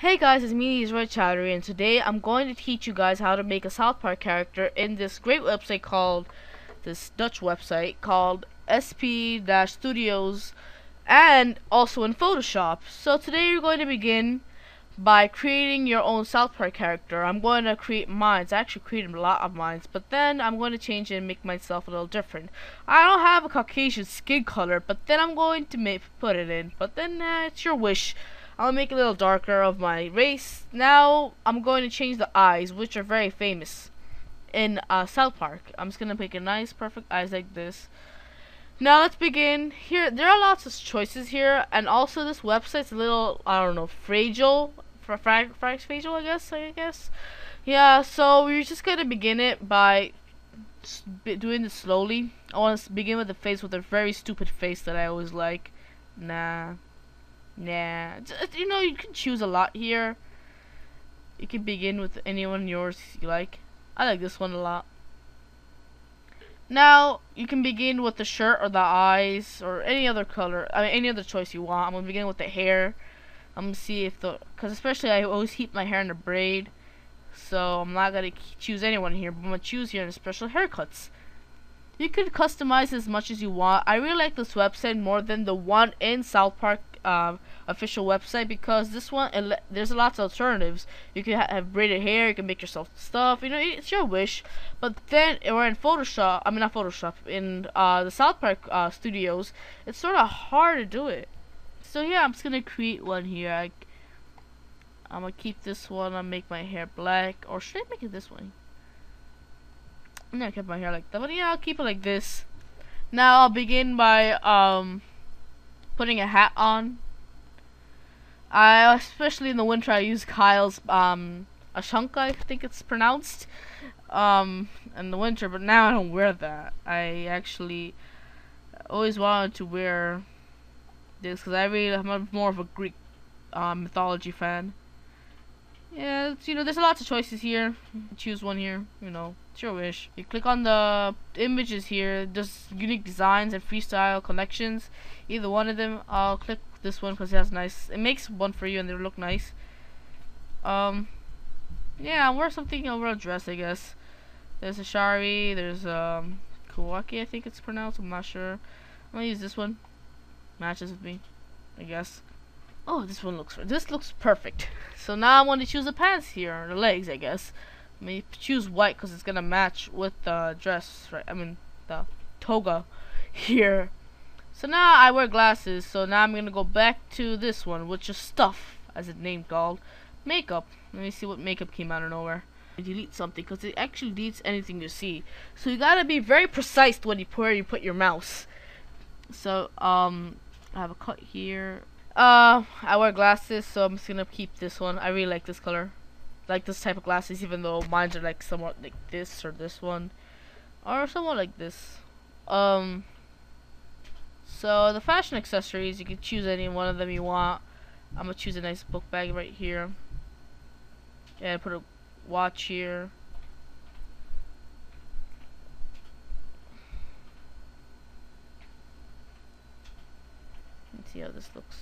Hey guys, it's me, Israel Chowdhury, and today I'm going to teach you guys how to make a South Park character in this great website called, this Dutch website called SP-Studios, and also in Photoshop. So today you're going to begin by creating your own South Park character. I'm going to create mines. I actually created a lot of mines, but then I'm going to change it and make myself a little different. I don't have a Caucasian skin color, but then I'm going to put it in. But then it's your wish. I'll make it a little darker of my race. Now I'm going to change the eyes, which are very famous in South Park. I'm just gonna make a nice, perfect eyes like this. Now let's begin. Here, there are lots of choices here, and also this website's a little, I don't know, fragile, fragile, I guess. Yeah, so we're just gonna begin it by doing this slowly. I want to begin with the face with a very stupid face that I always like. Nah. You know, you can choose a lot here. You can begin with anyone yours you like. I like this one a lot. Now, you can begin with the shirt or the eyes or any other color. I mean, any other choice you want. I'm going to begin with the hair. I'm going to see if because especially I always keep my hair in a braid. So, I'm not going to choose anyone here. But I'm going to choose here in special haircuts. You can customize as much as you want. I really like this website more than the one in South Park official website, because this one there's lots of alternatives. You can have braided hair, you can make yourself stuff, you know, it's your wish. But then we're in Photoshop, I mean not Photoshop, in the South Park studios, it's sort of hard to do it. So yeah, I'm just gonna create one here. I'm gonna keep this one and make my hair black, or should I make it this way? I'm gonna keep my hair like that, but yeah, I'll keep it like this. Now I'll begin by putting a hat on. Especially in the winter, I use Kyle's Ashanka, I think it's pronounced, in the winter. But now I don't wear that. I actually always wanted to wear this because I'm more of a Greek mythology fan. Yeah, you know, there's lots of choices here. Choose one here. You know, it's your wish. You click on the images here. There's unique designs and freestyle collections. Either one of them. I'll click this one because it has nice. It makes one for you and they look nice. Yeah, I'll wear something. I'll wear a dress, I guess. There's a Shari. There's Kawaki, I think it's pronounced. I'm not sure. I'm gonna use this one. Matches with me, I guess. Oh, this looks perfect. So now I want to choose the pants here, or the legs, I guess. Let me choose white because it's gonna match with the dress, right? I mean the toga here. So now I wear glasses. So now I'm gonna go back to this one, which is stuff, as it's named, called makeup. Let me see what makeup came out of nowhere. Delete something because it actually deletes anything you see. So you gotta be very precise when you put your mouse. So I have a cut here. I wear glasses, so I'm just gonna keep this one. I really like this color. I like this type of glasses, even though mine are like somewhat like this or this one, or somewhat like this. So the fashion accessories, you can choose any one of them you want. I'm gonna choose a nice book bag right here, and put a watch here. Let's see how this looks.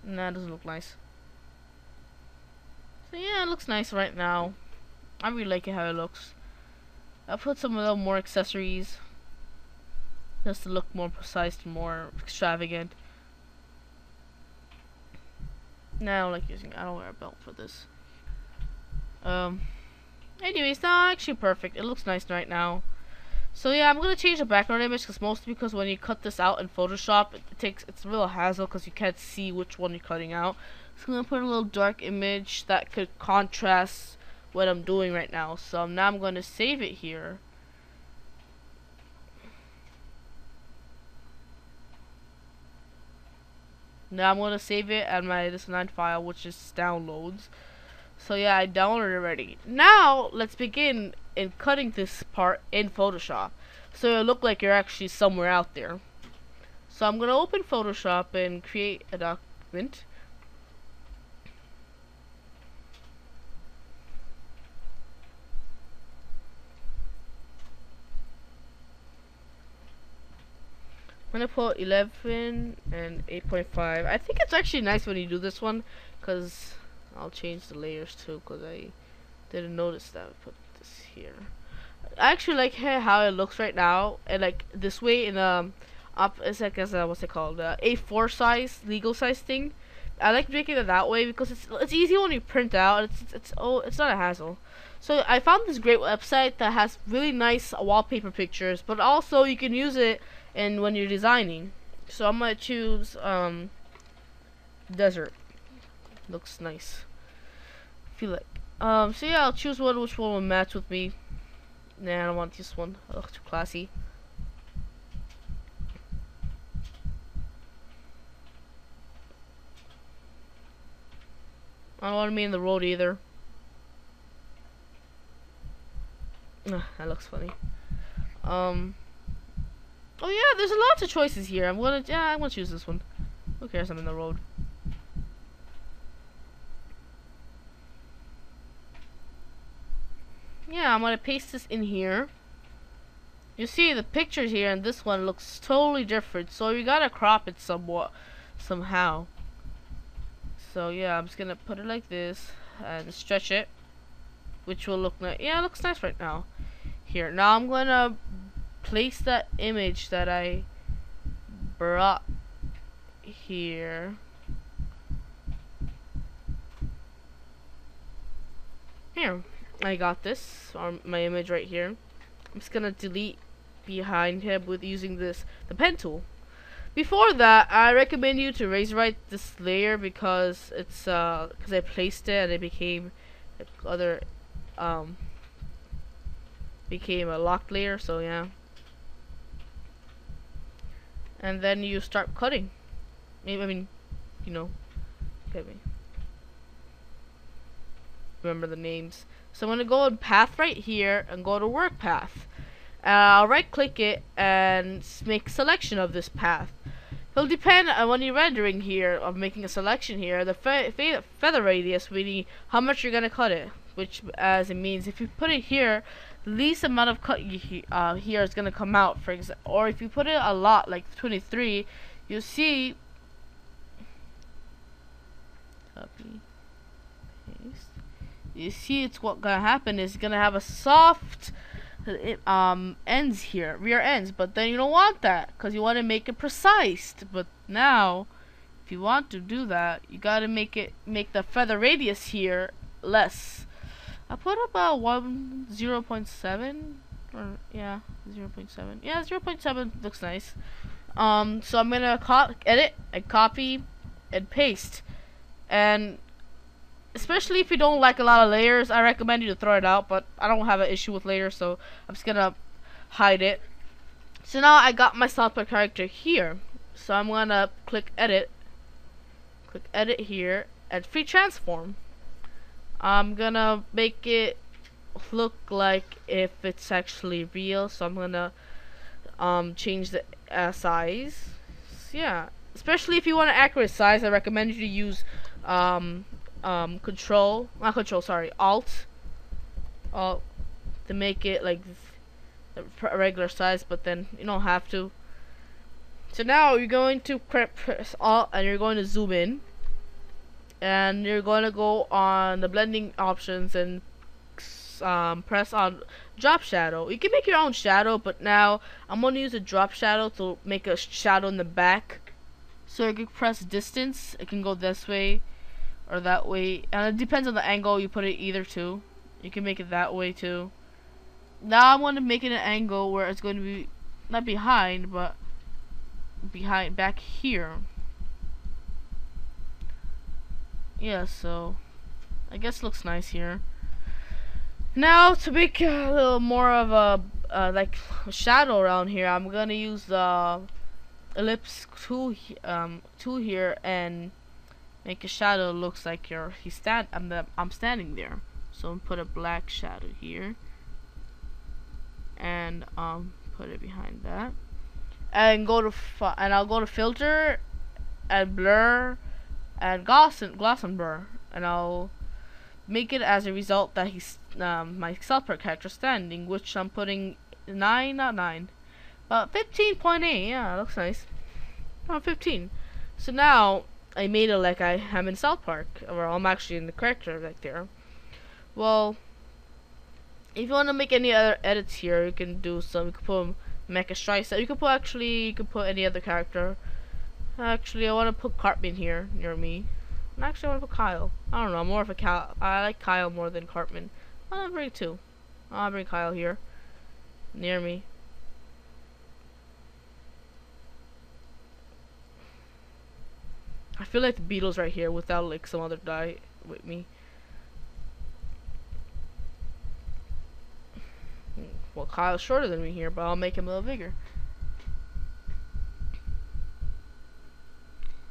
Nah, it doesn't look nice. So yeah, it looks nice right now. I really like it how it looks. I'll put some little more accessories just to look more precise and more extravagant. Nah, I don't wear a belt for this. Anyways, not actually perfect. It looks nice right now. So yeah, I'm gonna change the background image because when you cut this out in Photoshop, it's a real hassle because you can't see which one you're cutting out. So I'm gonna put a little dark image that could contrast what I'm doing right now. So now I'm gonna save it here. Now I'm gonna save it at my this9 file, which is downloads. So yeah, I downloaded it already. Now let's begin in cutting this part in Photoshop, so it'll look like you're actually somewhere out there. So I'm gonna open Photoshop and create a document. I'm gonna put 11 and 8.5. I think it's actually nice when you do this one, cause I'll change the layers too, cause I didn't notice that. Put this here. I actually like how it looks right now, and like this way in up it's like as a what's it called, A4 size legal size thing. I like making it that way because it's easy when you print out. It's not a hassle. So I found this great website that has really nice wallpaper pictures, but also you can use it in when you're designing. So I'm gonna choose desert. Looks nice. Feel like so yeah, I'll choose one which one will match with me. Nah, I don't want this one. Ugh, too classy. I don't want me in the road either. Ugh, that looks funny. Oh yeah, there's lots of choices here. I'm gonna choose this one. Who cares? I'm in the road. Yeah, I'm gonna paste this in here. You see the pictures here, and this one looks totally different. So you gotta crop it somehow. So yeah, I'm just gonna put it like this and stretch it, which will look nice. Yeah, it looks nice right now. Here, now I'm gonna place that image that I brought here. Here, I got this on my image right here. I'm just gonna delete behind him with using the pen tool. Before that, I recommend you to erase right this layer because it's because I placed it and it became became a locked layer. So yeah, and then you start cutting. Maybe, I mean, you know, get me. Remember the names. So I'm gonna go in path right here and go to work path. I'll right click it and make selection of this path. It'll depend on when you're rendering here of making a selection here. The feather radius, meaning how much you're gonna cut it, which as it means if you put it here, the least amount of cut here is gonna come out. For example, or if you put it a lot, like 23, you'll see. Copy, paste. You see, it's what gonna happen is gonna have a soft ends here, rear ends, but then you don't want that because you want to make it precise. But now if you want to do that, you gotta make the feather radius here less. I put about 0.7 or yeah, 0.7. Yeah, 0.7 looks nice. So I'm gonna edit and copy and paste, and especially if you don't like a lot of layers, I recommend you to throw it out, but I don't have an issue with layers, so I'm just gonna hide it. So now I got my sample character here, so I'm gonna click edit here, and free transform. I'm gonna make it look like if it's actually real, so I'm gonna change the size. So yeah, especially if you want an accurate size, I recommend you to use alt to make it like the regular size, but then you don't have to. So now you're going to press alt and you're going to zoom in, and you're going to go on the blending options and press on drop shadow. You can make your own shadow, but now I'm going to use a drop shadow to make a shadow in the back. So you can press distance, it can go this way or that way, and it depends on the angle you put it either to. You can make it that way too. Now I want to make it an angle where it's going to be not behind, but back here. Yeah, so I guess it looks nice here. Now to make a little more of a like shadow around here, I'm gonna use the ellipse tool here and make a shadow looks like I'm standing there. So I'm put a black shadow here and put it behind that, and I'll go to filter and blur and gloss and blur, and I'll make it as a result that he's my Salper character standing, which I'm putting 9, not 9, About 15.8. Yeah, looks nice. Oh, 15. So now I made it like I am in South Park, or I'm actually in the character right there. Well, if you want to make any other edits here, you can do some. You can put Mecha Strike. You can put any other character. Actually, I want to put Cartman here near me. And actually, I want to put Kyle. I don't know. I'm more of a Kyle. I like Kyle more than Cartman. I'll bring two. I'll bring Kyle here near me. I feel like the Beatles right here without like some other guy with me. Well, Kyle's shorter than me here, but I'll make him a little bigger.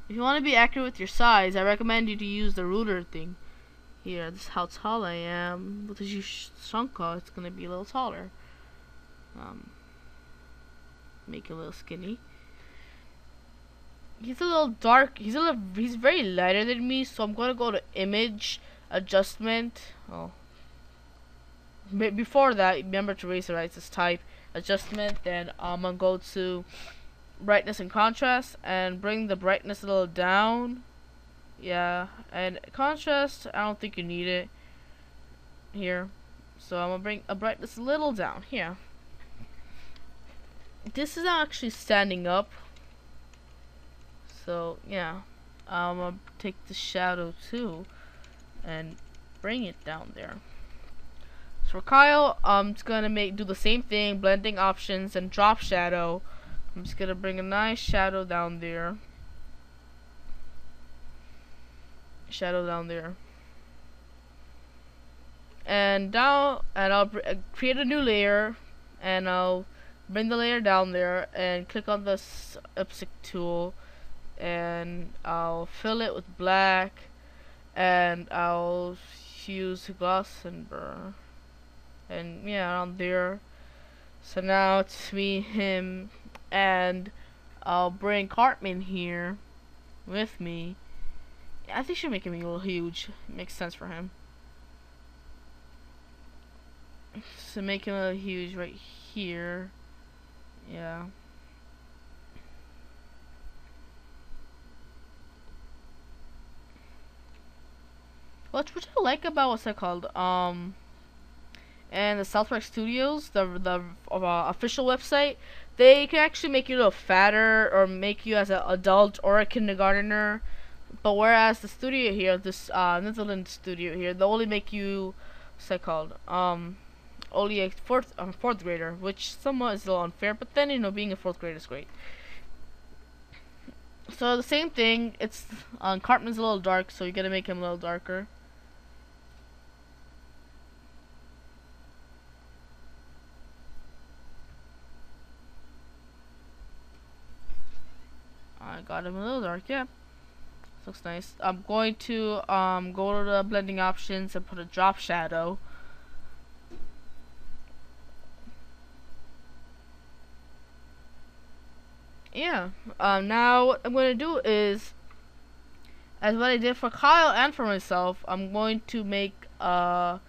If you want to be accurate with your size, I recommend you to use the ruler thing. Here, this is how tall I am. But as you shrunk, it's gonna be a little taller. Make it a little skinny. He's a little dark. He's very lighter than me, so I'm gonna go to image adjustment. Oh. Before that, remember to rasterize this type adjustment. Then I'm gonna go to brightness and contrast and bring the brightness a little down. Yeah, and contrast, I don't think you need it here. So I'm gonna bring a brightness a little down here. This is actually standing up. So yeah, I'm gonna take the shadow too and bring it down there. So for Kyle, I'm just gonna do the same thing, blending options and drop shadow. I'm just gonna bring a nice shadow down there. And down, and I'll create a new layer, and I'll bring the layer down there and click on the Elliptic tool, and I'll fill it with black, and I'll use gloss and burr, and yeah, around there. So now it's me, him, and I'll bring Cartman here with me. I think she'll make him a little huge. It makes sense for him. So make him a little huge right here. Yeah. What I like about what's that called? And the South Park Studios, the official website, they can actually make you a little fatter or make you as an adult or a kindergartner. But whereas the studio here, this Netherlands studio here, they only make you, what's that called? Only a fourth grader, which somewhat is a little unfair. But then being a fourth grader is great. So the same thing. It's Cartman's a little dark, so you gotta make him a little darker. I got him a little dark, yeah. Looks nice. I'm going to go to the blending options and put a drop shadow. Yeah. Now what I'm going to do is, as what I did for Kyle and for myself, I'm going to make a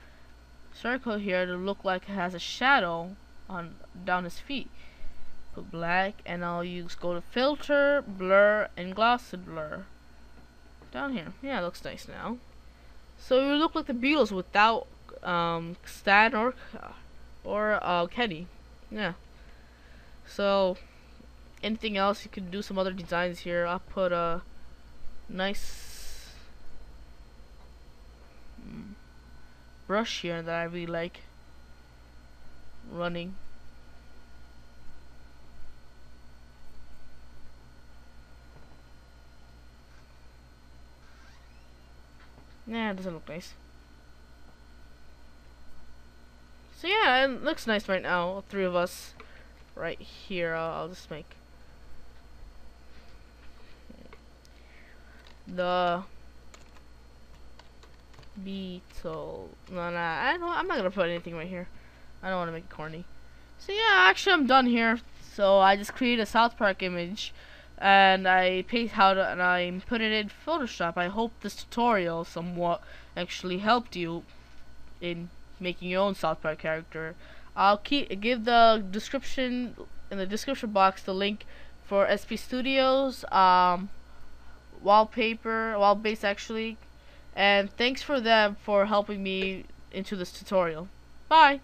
circle here to look like it has a shadow on down his feet. Put black, and I'll go to filter, blur, and gloss and blur. Down here. Yeah, it looks nice now. So you look like the Beatles without Stan or Kenny. Yeah. So anything else, you can do some other designs here. I'll put a nice brush here that I really like running. Nah, it doesn't look nice. So yeah, it looks nice right now. Three of us right here. I'll just make the Beetle. No, I'm not gonna put anything right here. I don't want to make it corny. So yeah, actually I'm done here. So I just created a South Park image, and I and I put it in Photoshop. I hope this tutorial somewhat actually helped you in making your own South Park character. I'll give the description in the description box the link for SP Studios wall base actually, and thanks for them for helping me into this tutorial. Bye.